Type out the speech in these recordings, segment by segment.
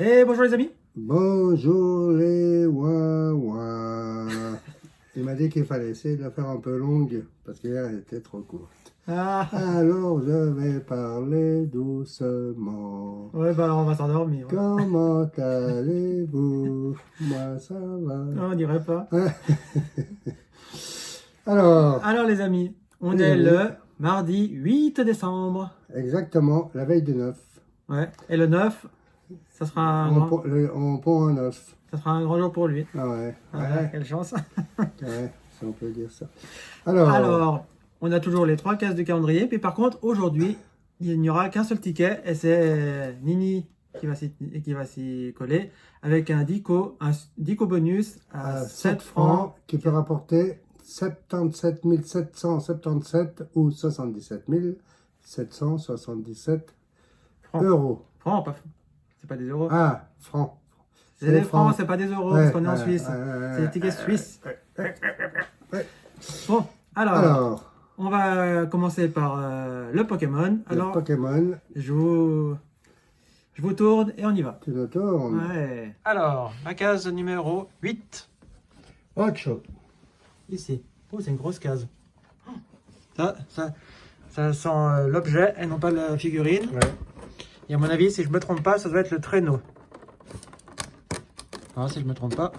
Et bonjour les amis. Bonjour les ouin. Il m'a dit qu'il fallait essayer de la faire un peu longue parce qu'hier elle était trop courte. Ah, Alors je vais parler doucement. ouais, bah alors on va s'endormir. Comment allez-vous? Moi ça va. Non, on dirait pas. Alors, Alors les amis, on les est amis. le mardi 8 décembre. Exactement, la veille du 9. Ouais. Et le 9, ça sera un grand, On pond un 9. ça sera un grand jour pour lui. Ah ouais, Ah, quelle chance. ouais, si on peut dire ça. Alors, Alors, on a toujours les 3 cases de calendrier. Puis par contre, aujourd'hui, il n'y aura qu'un seul ticket. Et c'est Nini qui va s'y coller. Avec un dico bonus à 7 francs. qui peut rapporter 77 777 ou 77 777 Francs. euros. Francs, pas francs. C'est pas des euros. Ah, francs. C'est des francs, c'est pas des euros, parce qu'on est en Suisse. ouais, C'est des tickets suisses. ouais. Bon, alors, Alors, on va commencer par le Pokémon. le Alors, Pokémon, je vous tourne et on y va. tu le tournes. Ouais. Alors, la case numéro 8. Hotshot. Ici. Oh, c'est une grosse case. Ça sent l'objet et non pas la figurine. Ouais. Et à mon avis, si je me trompe pas, ça doit être le traîneau. Ah, si je me trompe pas.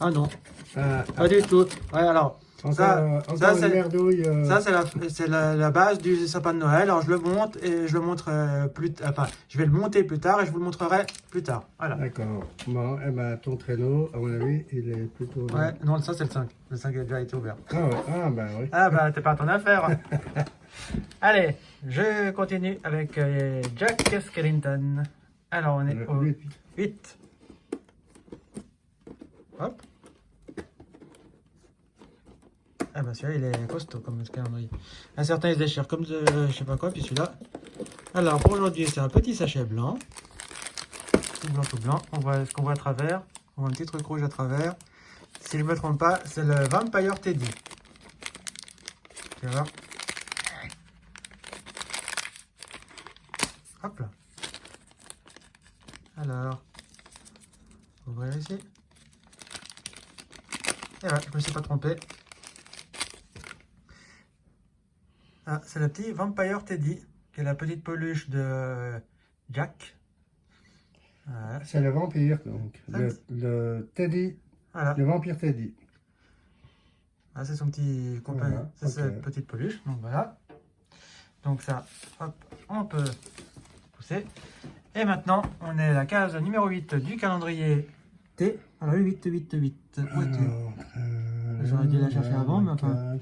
Ah non, pas du tout. Ouais, alors, Encore ça, une merdouille. ça c'est la base du sapin de Noël. Alors, je le monte et je le montre enfin, je vais le monter plus tard et je vous le montrerai plus tard. Voilà. D'accord. Bon, eh ben, ton traîneau, à mon avis, il est plutôt... Ouais, non, ça c'est le 5. Le 5 a déjà été ouvert. Ah ouais, ah ben oui. Ah bah, t'es pas à ton affaire. Allez, je continue avec Jack Skellington. Alors, on est Le au 8. 8. Hop. Ah bah celui-là, il est costaud comme ce calendrier. Un certain, il se déchire comme de je sais pas quoi, puis celui-là. Alors, pour aujourd'hui, c'est un petit sachet blanc. Tout blanc, tout blanc. On voit ce qu'on voit à travers. On voit un petit truc rouge à travers. Si je ne me trompe pas, c'est le Vampire Teddy. Tu vas voir. Hop là. Alors, ouvrir ici. Et voilà, je me suis pas trompé. Ah, c'est le petit Vampire Teddy, qui est la petite peluche de Jack. Voilà. C'est le vampire, donc. Le Teddy, Voilà. le vampire Teddy. Ah, c'est son petit compagnon. Voilà, C'est sa ok. petite peluche. Donc voilà. Donc ça, hop, on peut pousser. Et maintenant, on est à la case numéro 8 du calendrier T. Alors 8. Où es-tu? J'aurais dû la chercher avant, mais enfin.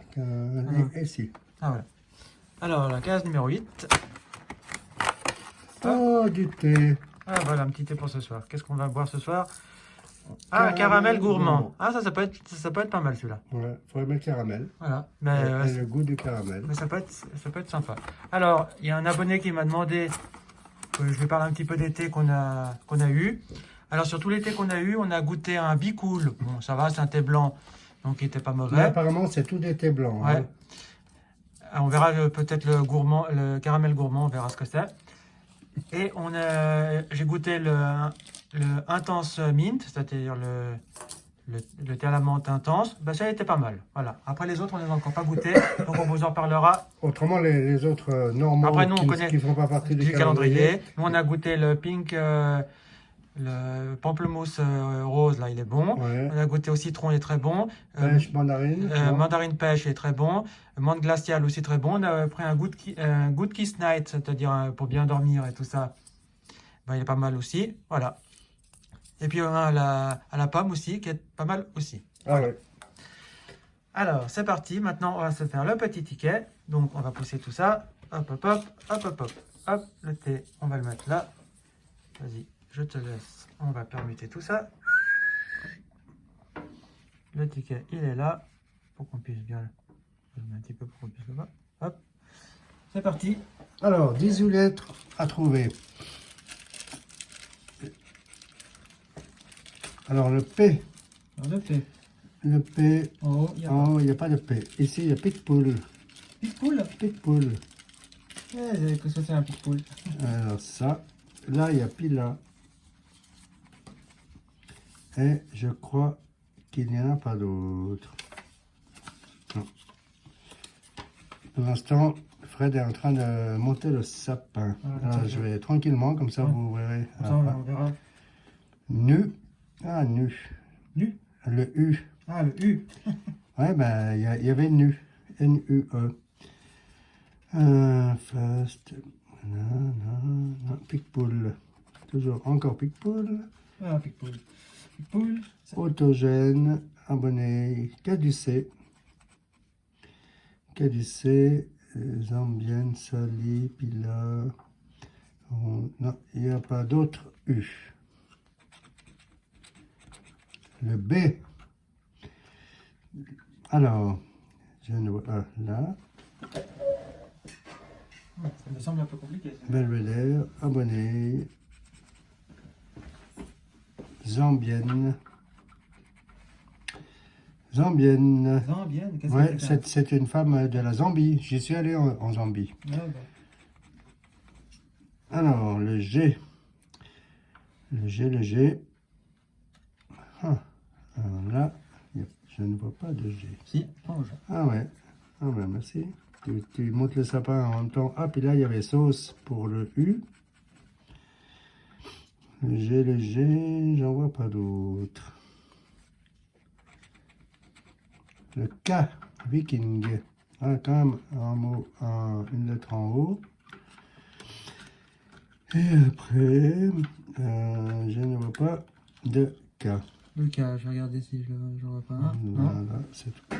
Ici. Ah voilà. Alors la case numéro 8. Oh, du thé. Ah voilà, un petit thé pour ce soir. Qu'est-ce qu'on va boire ce soir? Ah, caramel gourmand. Ah, ça peut être pas mal celui-là. Ouais, faut mettre caramel. Voilà. Et Mais, le goût du caramel. mais ça peut être sympa. Alors, il y a un abonné qui m'a demandé que je lui parle un petit peu des thés qu'on a eu. Alors, sur tous les thés qu'on a eu, on a goûté un Bicool. Bon, ça va, c'est un thé blanc, donc il était pas Mais mauvais. apparemment, c'est tout des thés blancs. Ouais. Hein. On verra peut-être le caramel gourmand, on verra ce que c'est. Et j'ai goûté le intense mint, c'est-à-dire le thé à la menthe intense. Ben, ça était pas mal. Voilà. Après les autres, on ne les a encore pas goûté, donc on vous en parlera. Autrement, les autres normands Après, nous, on connaît qui font pas partie du calendrier. Nous, on a goûté le pink, le pamplemousse rose, là, il est bon. Ouais. On a goûté au citron, il est très bon. Pêche, mandarine. non. Mandarine pêche, il est très bon. Menthe glaciale aussi très bon. On a pris un good kiss night, c'est-à-dire pour bien dormir et tout ça. Ben, il est pas mal aussi. Voilà. Et puis on a à la pomme aussi, qui est pas mal aussi. Ah ouais. Alors, c'est parti. Maintenant, on va se faire le petit ticket. Donc, on va pousser tout ça. Hop, hop, hop, hop, hop, hop. Hop, le thé, on va le mettre là. Vas-y, je te laisse. On va permuter tout ça. Le ticket, il est là. Pour qu'on puisse bien... Je le mets un petit peu pour qu'on puisse le voir. Hop. C'est parti. Alors, 18 lettres à trouver. Alors, le P. Alors, le thé. Le P. Oh, il y a Oh, il n'y a pas de P. Ici, il y a Pitbull. Pitbull. Pitbull. Qu'est-ce que c'est un pitbull? Alors, ça, là, il y a Pila. Et je crois qu'il n'y en a pas d'autres. Non. Pour l'instant, Fred est en train de monter le sapin. Ah, Alors, je vais tranquillement, comme ça Ouais. vous verrez. Comme ça, on verra. Nu. Ah, nu. Nu. Le U. Ah, le U. Ouais, ben, il y avait nu. N-U-E. Fast. Picpoul. Toujours encore Picpoul. Ah, Picpoul. Picpoul. Autogène. Abonné. Caducé. Caducé. Zambienne. Sali. Pila. Non, il n'y a pas d'autre U. Le B. Alors, je ne vois pas là. Ça me semble un peu compliqué. Ça. Belvédère, abonné. Zambienne. Zambienne. Zambienne, qu'est-ce Ouais, que c'est que c'est une femme de la Zambie. J'y suis allé en Zambie. ça? Ah, bah. Alors, le G. Le G. Ah, alors là, je ne vois pas de G. Si, mange. Ah ouais. Ah ben merci. Tu montes le sapin en même temps. Ah, puis là, il y avait sauce pour le U. Le G, j'en vois pas d'autres. Le K, viking. Ah, quand même, une lettre en haut. Et après, je ne vois pas de K. Le K, je vais regarder si je vois pas. Non. Voilà, c'est tout.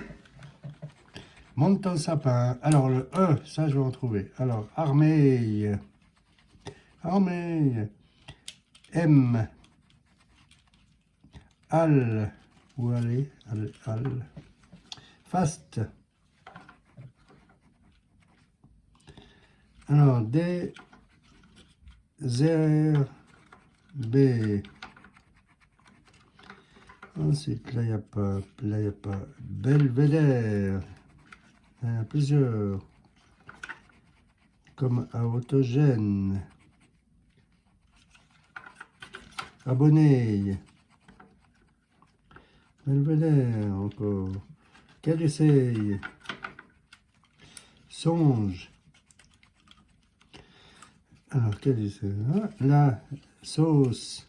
Monte ton sapin. Alors, le E, ça, je vais en trouver. Alors, armée. Armée. M. Al. Où aller? Al. Fast. Alors, D. Zer. B. Ensuite, là, il n'y a pas. Là, il n'y a pas. Belvédère. Il y en a plusieurs. Comme autogène. Abonné. Belvédère encore. Caducée. Songe. Alors, caducée. Ah, là, sauce.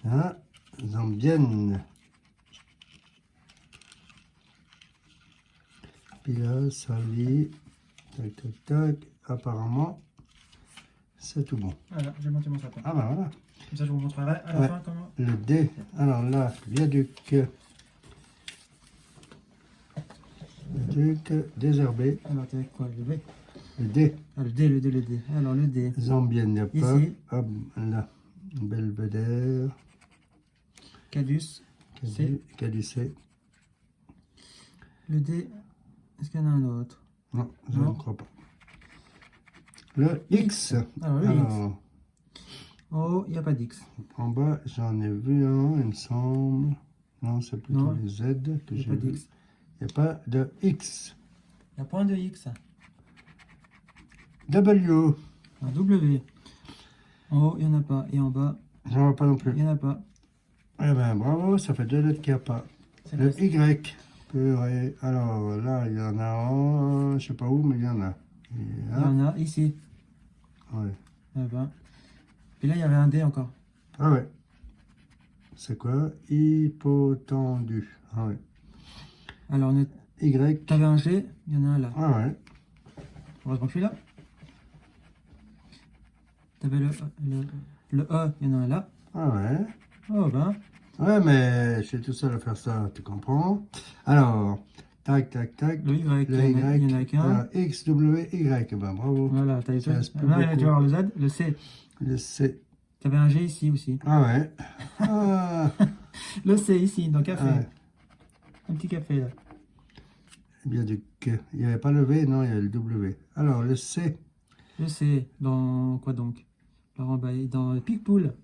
Ah, zambienne. Pila, sali. Tac, tac, tac. Apparemment, c'est tout bon. Voilà, j'ai monté mon sapin. Ah ben voilà. Comme ça, je vous montrerai à la Ouais. fin comment. Le D. Alors là, viaduc. Viaduc désherbé. Alors, t'es avec quoi? Le B. Le D. Ah, le D. Alors, le D. Zambienne, il n'y a pas. Ici. Hop, là. Belvédère. Cadus. C. Caducé. Le D. Est-ce qu'il y en a un autre? Non, je Non. ne crois pas. Le X. Alors, le X. Alors, Oh, il n'y a pas d'X. en bas, j'en ai vu un, il me semble. Non, c'est plutôt Non, les Z que Il n'y j'ai a pas vu. d'X. Il n'y a pas de X. Il y a point de X. W. Un W. En haut, il n'y en a pas. Et en bas, J'en vois pas non il plus. n'y en a pas. Eh ben bravo, ça fait 2 lettres qu'il n'y a pas. C'est Le quoi, Y. Purée. Alors là, il y en a un, je sais pas où, mais il y en a. il y en a ici. Ouais. Ah ben. Puis là, il y avait un D encore. Ah ouais. C'est quoi? Hypotendu. Ah ouais. Alors, Y. t'avais un G, il y en a un là. Ah ouais. Heureusement que je suis là. T'avais le E, il y en a un là. Ah ouais. Oh ben. Ouais, mais je suis tout seul à faire ça, tu comprends? Alors, tac, tac, tac. Le Y, Le il y en a Y. qu'un. Alors, X, W, Y. Ben bravo. Voilà, t'as eu Ça tout. reste plus Là, beaucoup. tu vas voir le Z, le C. Le C. T'avais un G ici aussi. Ah ouais. Ah. Le C ici, dans café. Ouais. Un petit café là. Bien du que. Il n'y avait pas le V, non, il y avait le W. Alors, le C. Le C, dans quoi donc? Alors, en bas, dans Picpoul.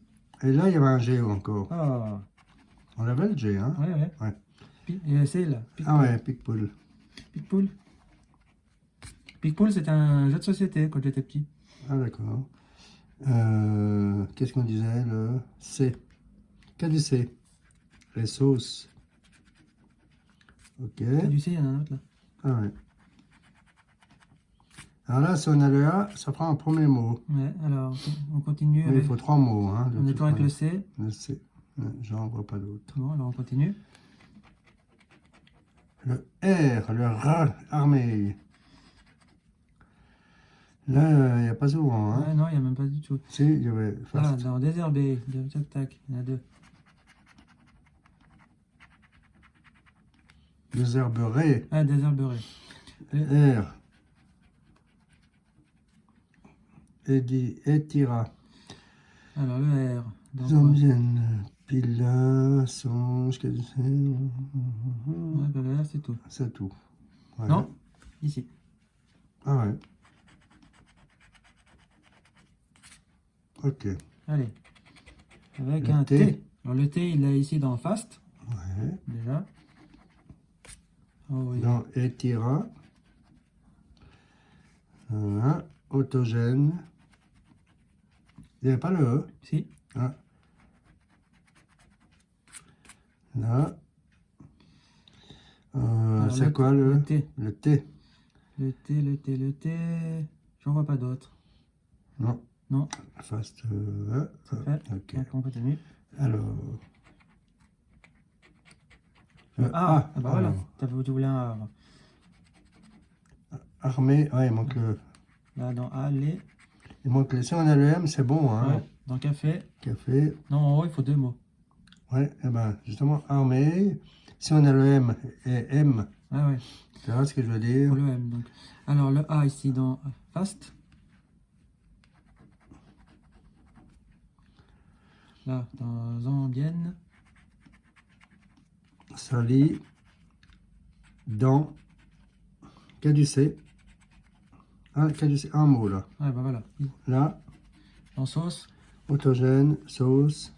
Et là, il y avait un G encore. Ah, On avait le G, hein? ouais. Ouais. Et le C là. Ah ouais, Picpoul. Picpoul. Picpoul, c'était un jeu de société quand j'étais petit. Ah, d'accord. Qu'est-ce qu'on disait? Le C. Caducée. Les sauces. Ok. Caducée, il y en a un autre là. Ah ouais. Alors là, si on a le A, ça fera un premier mot. Ouais, alors on continue Mais il avec. faut 3 mots. Hein, On est toujours avec le C. Le C. J'en vois pas d'autre. Bon, alors on continue. Le R, le R, armée. Là, il n'y a pas souvent. Hein. Ouais, non, il n'y a même pas du tout. Si, il y avait Ah, fast. dans désherbé, tac, tac, il y en a deux. Désherberé. Ah, désherberé. R. Étira. Alors le R. Donc, Zambienne. Pila. Songe. Caducée. ouais, ben le R, c'est tout. C'est tout. Ouais. Non, ici. Ah ouais. Ok. Allez. Avec Le un T. T. Alors le T, il est ici dans Fast, Ouais. déjà. Oh oui. Dans Étira. Voilà. Autogène. Il n'y avait pas le E. Si. Ah. Là. Alors, C'est quoi le T. Le T. Le T. J'en vois pas d'autre. Non. Non, Fast. c'est fait. Ok. Donc on continue. Alors. Le A. Ah, bah voilà. alors. Tu voulais un A avant. Armée. Ouais, il manque le. Là, dans A, les. Il manque le. Si on a le M, c'est bon. Hein. Ouais. Dans café. Café. Non, en haut, il faut deux mots. Ouais, et ben justement, armée. Si on a le M et M, Ah ouais, tu vois ce que je veux il dire? faut le M. Donc. Alors le A ici dans Fast. Là, dans Zambienne. Sali. Dans. Caducé. Ah, caducé, un mot là. Ouais, bah voilà. Là, Dans sauce. autogène, sauce.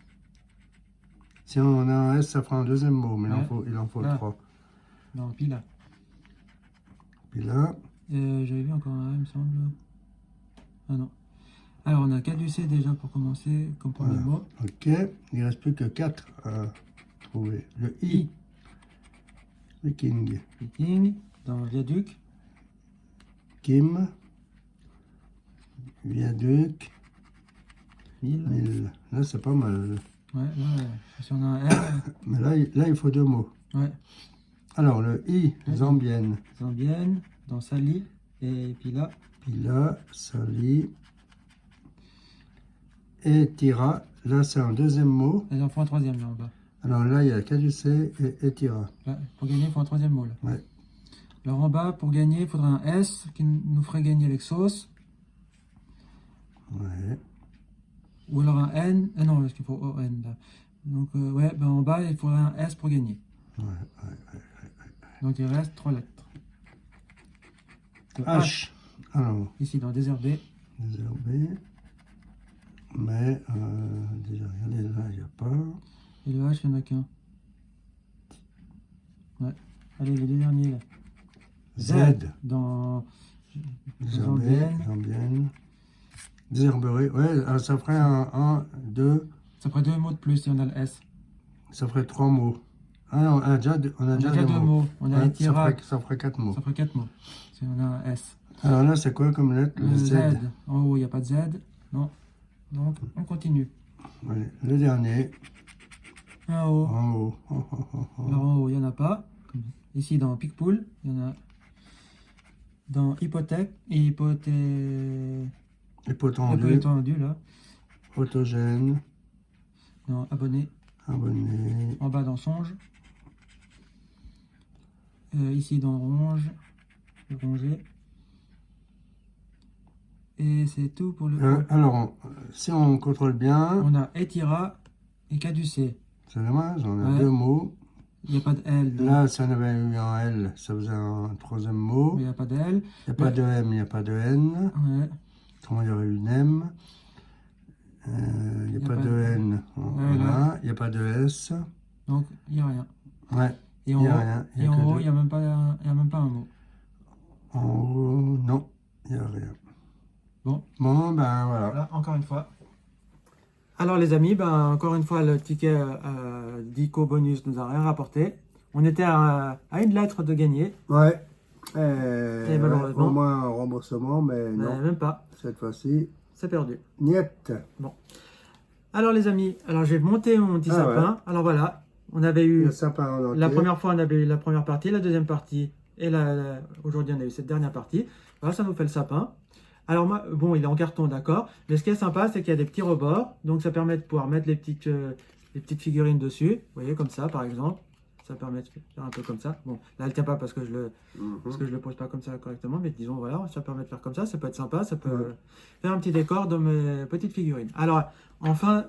Si on a un S, ça fera un deuxième mot, mais Ouais. il en faut Là. 3. Dans Pila. Puis là, J'avais vu encore un A, il me semble. Ah non. Alors on a caducé déjà pour commencer comme premier voilà. mot. Ok, il ne reste plus que 4 à trouver. Le I. Viking. Viking. Dans viaduc. Kim. Viaduc. Mille. 1000. Là, c'est pas mal. Ouais, là, si on a un R. Mais là, il faut 2 mots. Ouais. Alors, le I, Le I. Zambienne. Zambienne. Dans Sali. Et puis là. Puis là, Sali. Et Tira. Là, c'est un deuxième mot. Il en faut un troisième là en bas. Alors là, il y a Caducé et Tira. Là, pour gagner, il faut un troisième mot là. Ouais. Alors en bas, pour gagner, il faudra un S qui nous ferait gagner avec sauce. Ouais. Ou alors un N. Ah non, parce qu'il faut ON là. Donc ouais, ben en bas, il faudrait un S pour gagner. Ouais. Donc il reste 3 lettres. Le H. Alors, Ici dans désherbé. désherbé. Mais, déjà, regardez, là, il n'y a pas. Et le H, il n'y en a qu'un. Ouais. Allez, les deux derniers là. Z. Dans Désherbé. Zambienne. Désherberé. Ouais, ça ferait un, 2. Ça ferait deux mots de plus si on a le S. Ça ferait 3 mots. Ah non, on a déjà deux mots. On a Ouais, Etira. ça ferait 4 mots. Ça ferait 4 mots. Si on a un S. Alors là, c'est quoi comme lettre? Le Z. En haut, il n'y a pas de Z. Non. Donc, on continue. Ouais, le dernier. En haut. En haut. Alors, en haut, il n'y en a pas. Ici, dans Picpoul, il y en a. Dans hypothèque. Hypotendu. Là. Autogène. Dans abonné. Abonné. En bas, dans songe. Ici, dans ronge. Rongé. Et c'est tout pour le. Alors, si on contrôle bien, On a Etira et caducé. c'est dommage, on a Ouais. 2 mots. Il n'y a pas de L. donc- Là, si on avait eu un L, ça faisait un troisième mot. Il n'y a pas de L. Il n'y a pas de M, il n'y a pas de N. Ouais. Autrement, il y aurait eu une M. Il n'y a pas de N. Voilà. Il n'y a pas de S. Donc, il n'y a rien. Ouais. Et Il en n'y a haut, rien. Il y et a en que haut, deux. il n'y a même pas un mot. En haut, non, il n'y a rien. Bon. Bon, ben voilà. Voilà, encore une fois. Alors les amis, ben, encore une fois, le ticket d'ICO bonus nous a rien rapporté. On était à une lettre de gagner, Ouais. Et malheureusement. Au moins un remboursement, mais mais non, même pas, cette fois-ci, c'est perdu. niet. Alors les amis, alors j'ai monté mon petit Ah sapin. Alors voilà, on avait eu, Le sapin en entier. la première fois on avait eu la première partie, la deuxième partie, et aujourd'hui on a eu cette dernière partie. Voilà, ça nous fait le sapin. Alors moi, bon, il est en carton, d'accord, mais ce qui est sympa, c'est qu'il y a des petits rebords, donc ça permet de pouvoir mettre les petites figurines dessus, vous voyez, comme ça par exemple. Ça permet de faire un peu comme ça. Bon, là elle tient pas parce que je le pose pas comme ça correctement, mais disons voilà, ça permet de faire comme ça peut être sympa, ça peut faire un petit décor de mes petites figurines. Alors, enfin,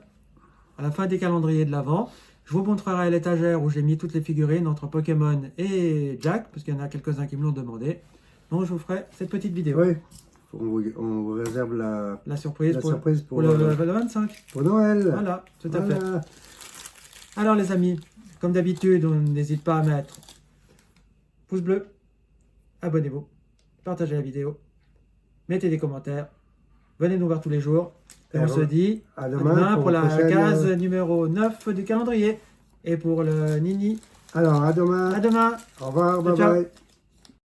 à la fin des calendriers de l'Avent, je vous montrerai l'étagère où j'ai mis toutes les figurines entre Pokémon et Jack, parce qu'il y en a quelques-uns qui me l'ont demandé. Donc je vous ferai cette petite vidéo. Oui, on vous réserve La surprise, surprise pour le 25. pour Noël. Voilà, tout à fait. Voilà. Alors les amis, comme d'habitude, on n'hésite pas à mettre pouce bleu, abonnez-vous, partagez la vidéo, mettez des commentaires, venez nous voir tous les jours. Et on se dit à à demain, demain pour la prochaine- case numéro 9 du calendrier. Et pour le Nini, Alors, à demain. à demain. Au revoir, Ciao, bye ciao. bye.